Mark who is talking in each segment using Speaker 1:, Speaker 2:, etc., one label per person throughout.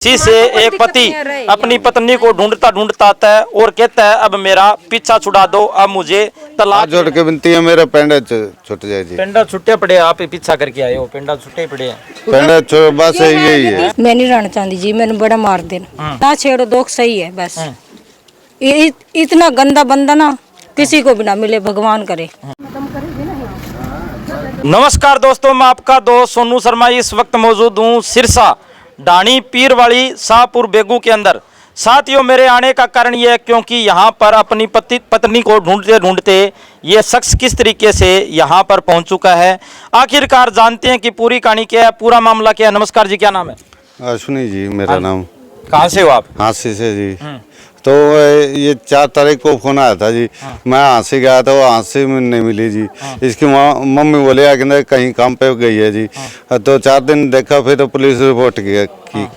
Speaker 1: इसी से एक पति अपनी पत्नी को ढूंढता ढूंढता आता है और कहता है अब मेरा पीछा छुड़ा दो, अब मुझे तलाक
Speaker 2: जोड़ के विनती है मेरा पेंडा छुट जाए जी।
Speaker 1: पेंडा छुट्टे पड़े, आप पीछा करके आए हो, पेंडा छुट्टे पड़े हैं।
Speaker 2: पेंडा बस यही है।
Speaker 3: मैं नहीं रहना चाहती जी, मैंने बड़ा मार देना ना छेड़ो दो सही है बस। इतना गंदा बंदा ना किसी को भी ना मिले, भगवान करे।
Speaker 1: नमस्कार दोस्तों, मैं आपका दोस्त सोनू शर्मा इस वक्त मौजूद हूँ सिरसा डाणी पीरवाली शाहपुर बेगू के अंदर। साथियों, मेरे आने का कारण यह है क्योंकि यहाँ पर अपनी पत्नी को ढूंढते ढूंढते ये शख्स किस तरीके से यहाँ पर पहुँच चुका है। आखिरकार जानते हैं कि पूरी कहानी क्या है, पूरा मामला क्या है। नमस्कार जी, क्या नाम है?
Speaker 2: अश्विनी जी मेरा नाम।
Speaker 1: कहाँ से हो आप?
Speaker 2: हाँसी से जी। तो ये 4 तारीख को फोन आया था जी। मैं हाँसी गया था, वो हाँसी में नहीं मिली जी। इसकी मम्मी बोले कि कहीं काम पे गई है जी। तो 4 दिन देखा, फिर तो पुलिस रिपोर्ट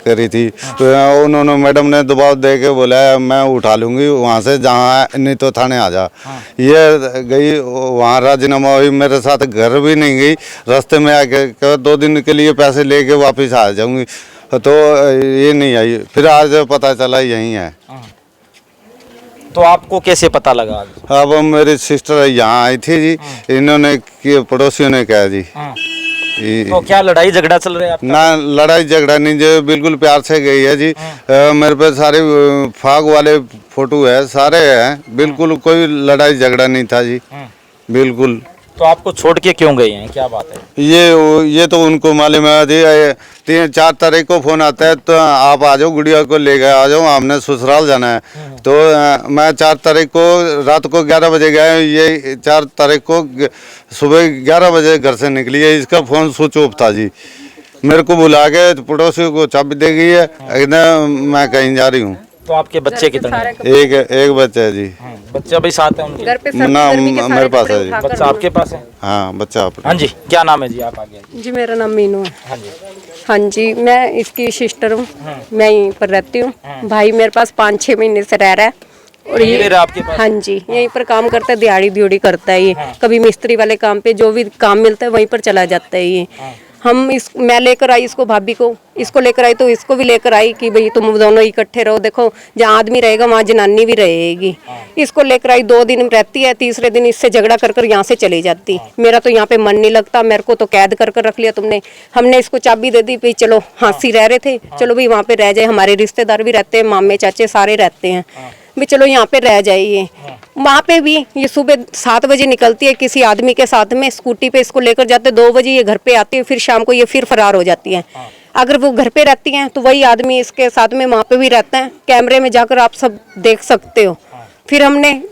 Speaker 2: करी थी। तो उन्होंने मैडम ने दबाव दे के बोला मैं उठा लूंगी वहाँ से, जहाँ नहीं तो थाने आ जा। ये गई वहाँ, राजीनामा हुई, मेरे साथ घर भी नहीं गई, रास्ते में आके 2 दिन के लिए पैसे लेके वापस आ जाऊंगी, तो ये नहीं आई। फिर आज पता चला यही है।
Speaker 1: तो आपको कैसे पता लगा?
Speaker 2: अब मेरी सिस्टर यहाँ आई थी जी, इन्होंने पड़ोसियों ने कहा जी।
Speaker 1: तो क्या लड़ाई झगड़ा चल रहा है आपका?
Speaker 2: ना लड़ाई झगड़ा नहीं जी, बिल्कुल प्यार से गई है जी। मेरे पे सारे फाग वाले फोटो है, सारे हैं, बिल्कुल कोई लड़ाई झगड़ा नहीं था जी, बिल्कुल।
Speaker 1: तो आपको छोड़ के क्यों गए हैं, क्या बात है?
Speaker 2: ये तो उनको मालूम है जी। 4 तारीख को फोन आता है तो आप आ जाओ, गुड़िया को ले गए आ जाओ, हमने ससुराल जाना है। तो मैं 4 तारीख को रात को 11 बजे गया, ये 4 तारीख को सुबह 11 बजे घर से निकली है। इसका फोन स्विच ऑफ था जी। मेरे को बुला के पड़ोसी को चाबी दे गई है, मैं कहीं जा रही हूँ।
Speaker 1: तो आपके बच्चे कितने?
Speaker 2: एक बच्चा है जी।
Speaker 1: बच्चा भी साथ है उनके?
Speaker 3: घर पे
Speaker 2: ना मेरे पास है जी।
Speaker 1: बच्चा आपके पास है?
Speaker 2: हाँ बच्चा।
Speaker 1: हाँ जी, क्या नाम है जी? आप आगे।
Speaker 3: जी मेरा नाम मीनू है।
Speaker 1: हाँ जी।
Speaker 3: हाँ जी, मैं इसकी सिस्टर हूँ, मैं यहीं पर रहती हूँ। भाई मेरे पास 5-6 महीने से रह रहा है और ये
Speaker 1: आपके पास?
Speaker 3: हाँ जी, यहीं पर काम करता है, दिहाड़ी दिहाड़ी करता है ये। कभी मिस्त्री वाले काम पे जो भी काम मिलता है वहीं पर चला जाता है ये। मैं लेकर आई इसको, भाभी को, इसको लेकर आई तो इसको भी लेकर आई कि भाई तुम दोनों इकट्ठे रहो। देखो जहाँ आदमी रहेगा वहाँ जनानी भी रहेगी। इसको लेकर आई, 2 दिन रहती है, तीसरे दिन इससे झगड़ा कर यहाँ से चली जाती। मेरा तो यहाँ पे मन नहीं लगता, मेरे को तो कैद कर रख लिया तुमने। हमने इसको चाबी दे दी, भाई चलो, हाँसी रह रहे थे, चलो भाई वहाँ पे रह जाए, हमारे रिश्तेदार भी रहते हैं, मामे चाचे सारे रहते हैं, भी चलो यहाँ पे रह जाइए। वहाँ पे भी ये सुबह 7 बजे निकलती है किसी आदमी के साथ में, स्कूटी पे इसको लेकर जाते, 2 बजे ये घर पे आती है, फिर शाम को ये फिर फरार हो जाती है। अगर वो घर पे रहती हैं तो वही आदमी इसके साथ में वहाँ पे भी रहता है, कैमरे में जाकर आप सब देख सकते हो। फिर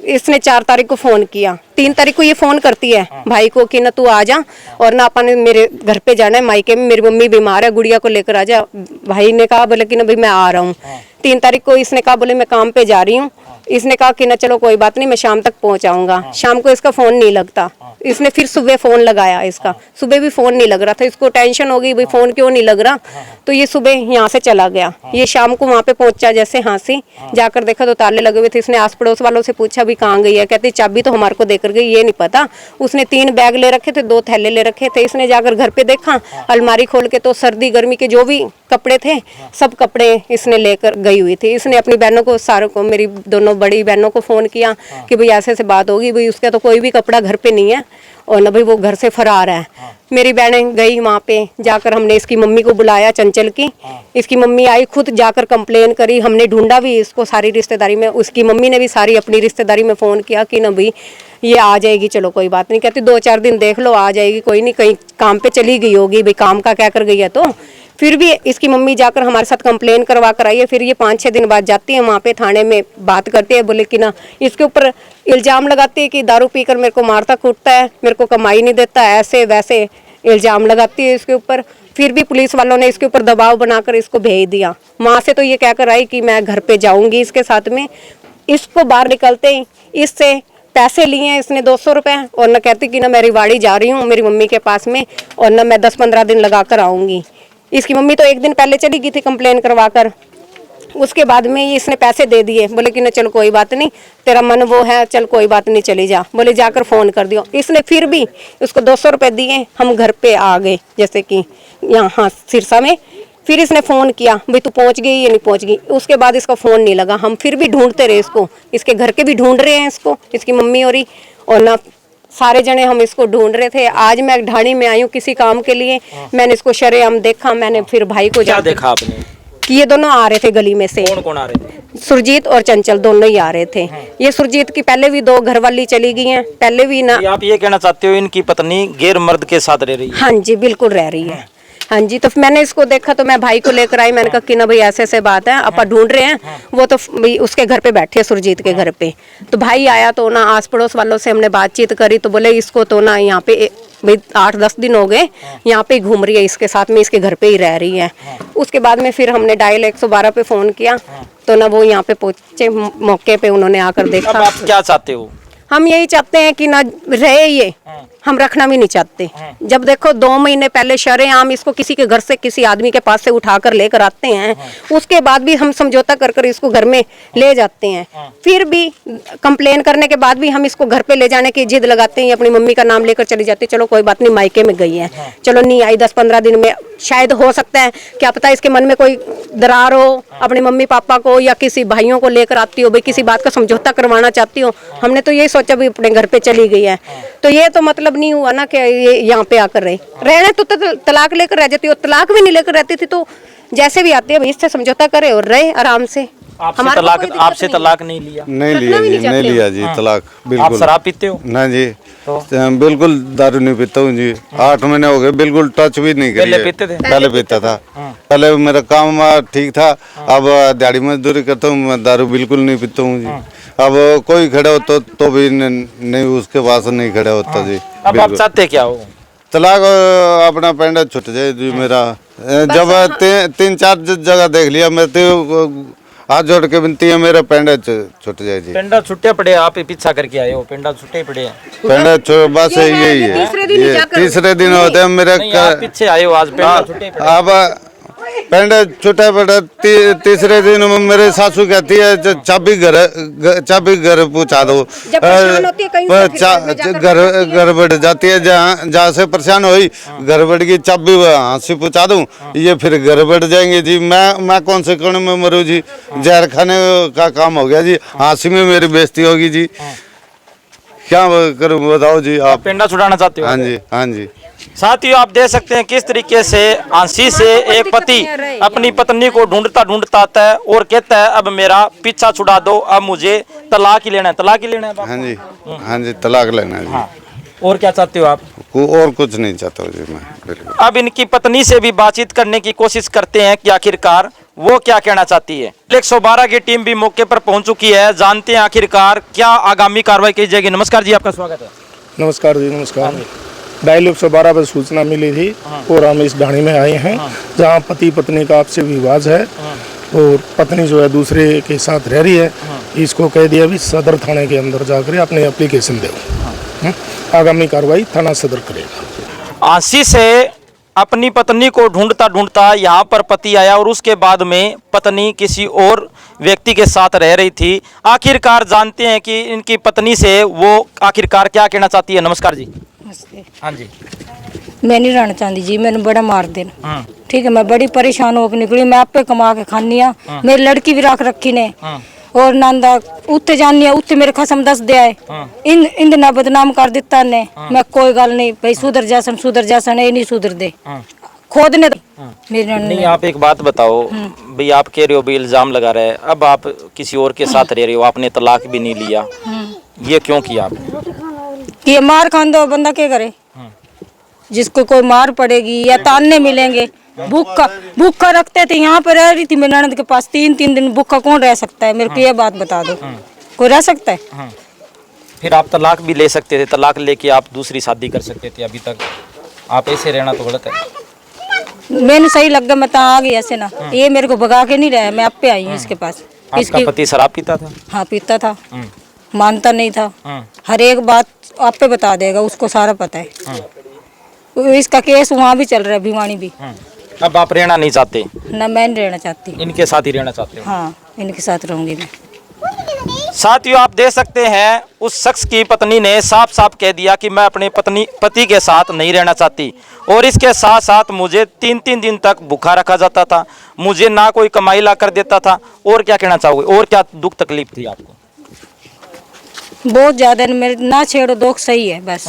Speaker 3: इसने 4 तारीख को फोन किया, 3 तारीख को ये फोन करती है भाई को कि ना तू आ जा और ना अपन मेरे घर पे जाना है, मायके में मेरी मम्मी बीमार है, गुड़िया को लेकर आ जा। भाई ने कहा बोले कि ना भाई मैं आ रहा हूँ। 3 तारीख को इसने कहा बोले मैं काम पे जा रही हूँ। इसने कहा कि ना चलो कोई बात नहीं, मैं शाम तक पहुंच आऊंगा। शाम को इसका फोन नहीं लगता। इसने फिर सुबह फोन लगाया, इसका सुबह भी फोन नहीं लग रहा था। इसको टेंशन हो गई भाई फोन क्यों नहीं लग रहा, तो ये सुबह यहाँ से चला गया। ये शाम को वहाँ पे पहुंचा, जैसे हाँसी जाकर देखा तो ताले लगे हुए थे। इसने आस पड़ोस वालों से पूछा भी कहाँ गई है, कहती चाबी तो हमारे को देकर गई, ये नहीं पता। उसने 3 बैग ले रखे थे, 2 थैले ले रखे थे। इसने जाकर घर पे देखा, अलमारी खोल के तो सर्दी गर्मी के जो भी कपड़े थे सब कपड़े इसने लेकर गई हुई थी। इसने अपनी बहनों को, सारों को, मेरी दोनों बड़ी बहनों को फोन किया कि भाई ऐसे से बात होगी, भाई उसका तो कोई भी कपड़ा घर पे नहीं है और ना भाई वो घर से फरार है। मेरी बहनें गई वहाँ पे, जाकर हमने इसकी मम्मी को बुलाया, चंचल की। इसकी मम्मी आई, खुद जाकर कंप्लेन करी। हमने ढूंढा भी इसको सारी रिश्तेदारी में, उसकी मम्मी ने भी सारी अपनी रिश्तेदारी में फ़ोन किया कि ना भाई ये आ जाएगी, चलो कोई बात नहीं। कहती 2-4 दिन देख लो, आ जाएगी, कोई नहीं, कहीं काम पे चली गई होगी, भाई काम का क्या कर गई है। तो फिर भी इसकी मम्मी जाकर हमारे साथ कंप्लेन करवा कर आई है। फिर ये 5-6 दिन बाद जाती है वहाँ पे थाने में, बात करती है, बोले कि ना इसके ऊपर इल्ज़ाम लगाती है कि दारू पीकर मेरे को मारता कूटता है, मेरे को कमाई नहीं देता, ऐसे वैसे इल्ज़ाम लगाती है इसके ऊपर। फिर भी पुलिस वालों ने इसके ऊपर दबाव बनाकर इसको भेज दिया। वहाँ से तो ये कह कर आई कि मैं घर पे जाऊँगी इसके साथ में। इसको बाहर निकलते ही इससे पैसे लिए हैं इसने 200 रुपये, और न कहती कि ना मैं रिवाड़ी जा रही हूँ मेरी मम्मी के पास में, और न मैं 10-15 दिन लगा कर आऊँगी। इसकी मम्मी तो 1 दिन पहले चली गई थी कंप्लेन करवा कर। उसके बाद में ये इसने पैसे दे दिए, बोले कि ना चल कोई बात नहीं, तेरा मन वो है, चल कोई बात नहीं, चली जा, बोले जाकर फ़ोन कर दियो। इसने फिर भी उसको 200 रुपये दिए, हम घर पे आ गए, जैसे कि यहाँ सिरसा में फिर इसने फ़ोन किया भाई तू पहुंच गई या नहीं पहुंच गई। उसके बाद इसका फ़ोन नहीं लगा। हम फिर भी ढूंढते रहे इसको, इसके घर के भी ढूंढ रहे हैं इसको, इसकी मम्मी और ना सारे जने हम इसको ढूंढ रहे थे। आज मैं ढाणी में आई हूँ किसी काम के लिए। मैंने इसको शरेआम देखा। मैंने फिर भाई को
Speaker 1: क्या देखा आपने?
Speaker 3: कि ये दोनों आ रहे थे गली में से।
Speaker 1: कौन कौन आ रहे थे?
Speaker 3: सुरजीत और चंचल दोनों ही आ रहे थे। ये सुरजीत की पहले भी 2 घरवाली चली गई हैं, पहले भी ना।
Speaker 1: आप ये कहना चाहते हो इनकी पत्नी गैर मर्द के साथ रह रही है?
Speaker 3: हाँ जी बिल्कुल रह रही है। हाँ जी, तो मैंने इसको देखा तो मैं भाई को लेकर आई। मैंने कहा कि ना भाई ऐसे ऐसे बात है, अपन ढूंढ रहे हैं। वो तो भाई उसके घर पे बैठे, सुरजीत के घर पे। तो भाई आया तो ना आस पड़ोस वालों से हमने बातचीत करी तो बोले इसको तो ना यहाँ पे भाई 8-10 दिन हो गए यहाँ पे घूम रही है, इसके साथ में इसके घर पे ही रह रही है। उसके बाद में फिर हमने डायल 112 पे फोन किया तो ना वो यहाँ पे पहुंचे मौके पे, उन्होंने आकर
Speaker 1: अब
Speaker 3: देखा।
Speaker 1: आप क्या चाहते हो?
Speaker 3: हम यही चाहते हैं कि ना रहे ये, हम रखना भी नहीं चाहते। जब देखो 2 महीने पहले शरेआम इसको किसी के घर से किसी आदमी के पास से उठाकर लेकर आते हैं, उसके बाद भी हम समझौता कर कर इसको घर में ले जाते हैं। फिर भी कंप्लेन करने के बाद भी हम इसको घर पे ले जाने की जिद लगाते हैं। अपनी मम्मी का नाम लेकर चली जाती है, चलो कोई बात नहीं मायके में गई है, चलो नहीं आई 10-15 दिन में, शायद हो सकता है क्या पता इसके मन में कोई दरार हो, अपने मम्मी पापा को या किसी भाइयों को लेकर आती हो, भाई किसी बात का समझौता करवाना चाहती हो। हमने तो यही सोचा भी अपने घर पे चली गई है। तो ये तो मतलब नहीं हुआ ना कि ये यहाँ पे आकर रहने तो तलाक लेकर रह जाती हो। तलाक भी नहीं लेकर रहती थी तो जैसे भी आती है भाई इससे समझौता करे और रहे आराम से।
Speaker 1: आपसे तलाक नहीं लिया?
Speaker 2: नहीं लिया जी, नहीं लिया जी तलाक।
Speaker 1: आप
Speaker 2: बिल्कुल।
Speaker 1: शराब पीते हो?
Speaker 2: ना जी,
Speaker 1: तो?
Speaker 2: बिल्कुल दारू नहीं पीता हूँ जी। 8 महीने हो गए, बिल्कुल टच भी नहीं करी।
Speaker 1: पहले पीते थे?
Speaker 2: पहले पीता था। पहले मेरा काम ठीक था। अब दिहाड़ी मजदूरी करता हूँ, मैं दारू बिल्कुल नहीं पीता हूँ जी। अब कोई खड़ा हो तो भी नहीं, उसके पास नहीं खड़ा होता जी।
Speaker 1: अब आप चाहते क्या हो?
Speaker 2: तलाक अपना पेंडा छुट जाए जी मेरा। जब 3-4 जगह देख लिया, मैं तो हाथ जोड़ के विनती है मेरा पेंडा छुट जाए जी।
Speaker 1: पेंडा छुट्टे पड़े, आप ही पीछा करके आए हो, पेंडा छुट्टे पड़े हैं।
Speaker 2: पेंडा बस यही है, तीसरे दिन होते हैं मेरे।
Speaker 1: आप पीछे आए हो, आज पेंडा छुट्टे पड़े।
Speaker 2: अब पेंडा छुट्टा पड़ा, तीसरे दिन मेरे सासू कहती है चाबी घर पहुँचा दो। घर बढ़ जाती है, जहाँ से परेशान हुई घर बढ़ की चाबी हाथ से पहुँचा दूँ, ये फिर घर बढ़ जाएंगे जी। मैं कौन से कोने में मरूँ जी? जहर खाने का काम हो गया जी। हाँसी में मेरी बेइज्जती होगी जी, क्या करूँ बताओ जी आप?
Speaker 1: पेंडा छुड़ाना चाहते हो?
Speaker 2: हाँ जी, हाँ जी।
Speaker 1: साथियों आप देख सकते हैं किस तरीके से आंसी से एक पति अपनी पत्नी को ढूंढता ढूंढता आता है और कहता है अब मेरा पीछा छुड़ा दो, अब मुझे तलाक ही लेना है। तलाक ही लेना है?
Speaker 2: हाँ जी, हाँ जी, तलाक लेना है जी।
Speaker 1: हाँ। और क्या चाहते हो आप?
Speaker 2: और कुछ नहीं चाहता हूँ जी मैं, बिल्कुल।
Speaker 1: अब इनकी पत्नी से भी बातचीत करने की कोशिश करते हैं कि आखिरकार वो क्या कहना चाहती है। 112 की टीम भी मौके पर पहुंच चुकी है, जानते हैं आखिरकार क्या आगामी कार्रवाई की जाएगी। नमस्कार जी, आपका स्वागत है।
Speaker 4: नमस्कार जी, नमस्कार। डायल 112 पर सूचना मिली थी और हम इस ढाणी में आए हैं जहां पति पत्नी का आपसी विवाद है और पत्नी जो है दूसरे के साथ रह रही है। इसको कह दिया भी सदर थाने के अंदर जाकर अपने एप्लीकेशन दो। आगामी कार्रवाई थाना सदर करेगा।
Speaker 1: आंसी से अपनी पत्नी को ढूंढता ढूंढता यहाँ पर पति आया और उसके बाद में पत्नी किसी और व्यक्ति के साथ रह रही थी। आखिरकार जानते हैं कि इनकी पत्नी से वो आखिरकार क्या कहना चाहती है। नमस्कार जी। हाँ जी।
Speaker 5: मैं नहीं रहना चाहती जी, मैंने बड़ा मार देना। ठीक है, मैं बड़ी परेशान होकर निकली। मैं आप पे कमा के खानी है, मेरी लड़की भी रख रखी ने और नंदा उत्ते जानी है, उत्ते मेरे खसम 10 दे आए। इन ना बदनाम कर दिता ने। मैं कोई गल नहीं भाई, सुधर जासन ये नहीं सुधर दे खोद ने मेरे
Speaker 1: नहीं। आप एक बात बताओ भाई, आप कह रहे हो भी इल्जाम लगा रहे हैं, अब आप किसी और के साथ रह रहे हो, आपने तलाक भी नहीं लिया, ये क्यों किया आपने?
Speaker 5: ये मार खान दो बंदा क्या करे? जिसको कोई मार पड़ेगी या ताने मिलेंगे। भूखा रखते थे, यहाँ पर रह रही थी मेरी ननद के पास 3-3 दिन। भूखा कौन रह सकता है? मेरे को ये बात बता दो, कोई रह सकता है?
Speaker 1: फिर आप तलाक भी ले सकते थे, तलाक लेके आप दूसरी शादी कर सकते थे। अभी तक आप ऐसे रहना तो गलत है।
Speaker 5: मैंने सही लग गया, मैं तो आ गई ऐसे ना। ये मेरे को भगा के नहीं रहा, मैं आप पे आई हूँ इसके पास।
Speaker 1: आपका पति शराब पीता था?
Speaker 5: हाँ पीता था, मानता नहीं था, हर एक बात आप पे बता देगा, उसको सारा पता है। इसका केस वहाँ भी चल रहा है, भिवानी भी।
Speaker 1: अब आप रहना नहीं चाहते?
Speaker 5: ना मैं नहीं रहना चाहती,
Speaker 1: इनके साथ ही रहना चाहते हो?
Speaker 5: हाँ इनके साथ रहूंगी मैं।
Speaker 1: साथियों आप देख सकते हैं उस शख्स की पत्नी ने साफ साफ कह दिया कि मैं अपने पति के साथ नहीं रहना चाहती और इसके साथ साथ मुझे 3-3 दिन तक भूखा रखा जाता था, मुझे ना कोई कमाई ला कर देता था। और क्या कहना चाहोगे, और क्या दुख तकलीफ थी आपको?
Speaker 5: बहुत ज्यादा मेरे ना छेड़ो दुख सही है बस।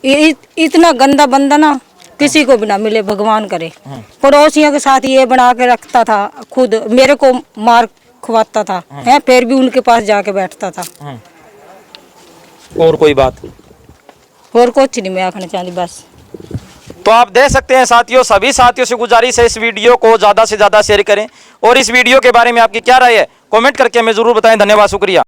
Speaker 5: इतना गंदा बंदा ना किसी को भी ना मिले, भगवान करे। पड़ोसियों के साथ ये बना के रखता था, खुद मेरे को मार खुआता था है, फिर भी उनके पास जाके बैठता था।
Speaker 1: और कोई बात?
Speaker 5: और कुछ नहीं मैं आखना चाहती बस।
Speaker 1: तो आप देख सकते हैं साथियों, सभी साथियों से गुजारिश है इस वीडियो को ज़्यादा से ज़्यादा शेयर करें और इस वीडियो के बारे में आपकी क्या राय है कमेंट करके हमें ज़रूर बताएं। धन्यवाद, शुक्रिया।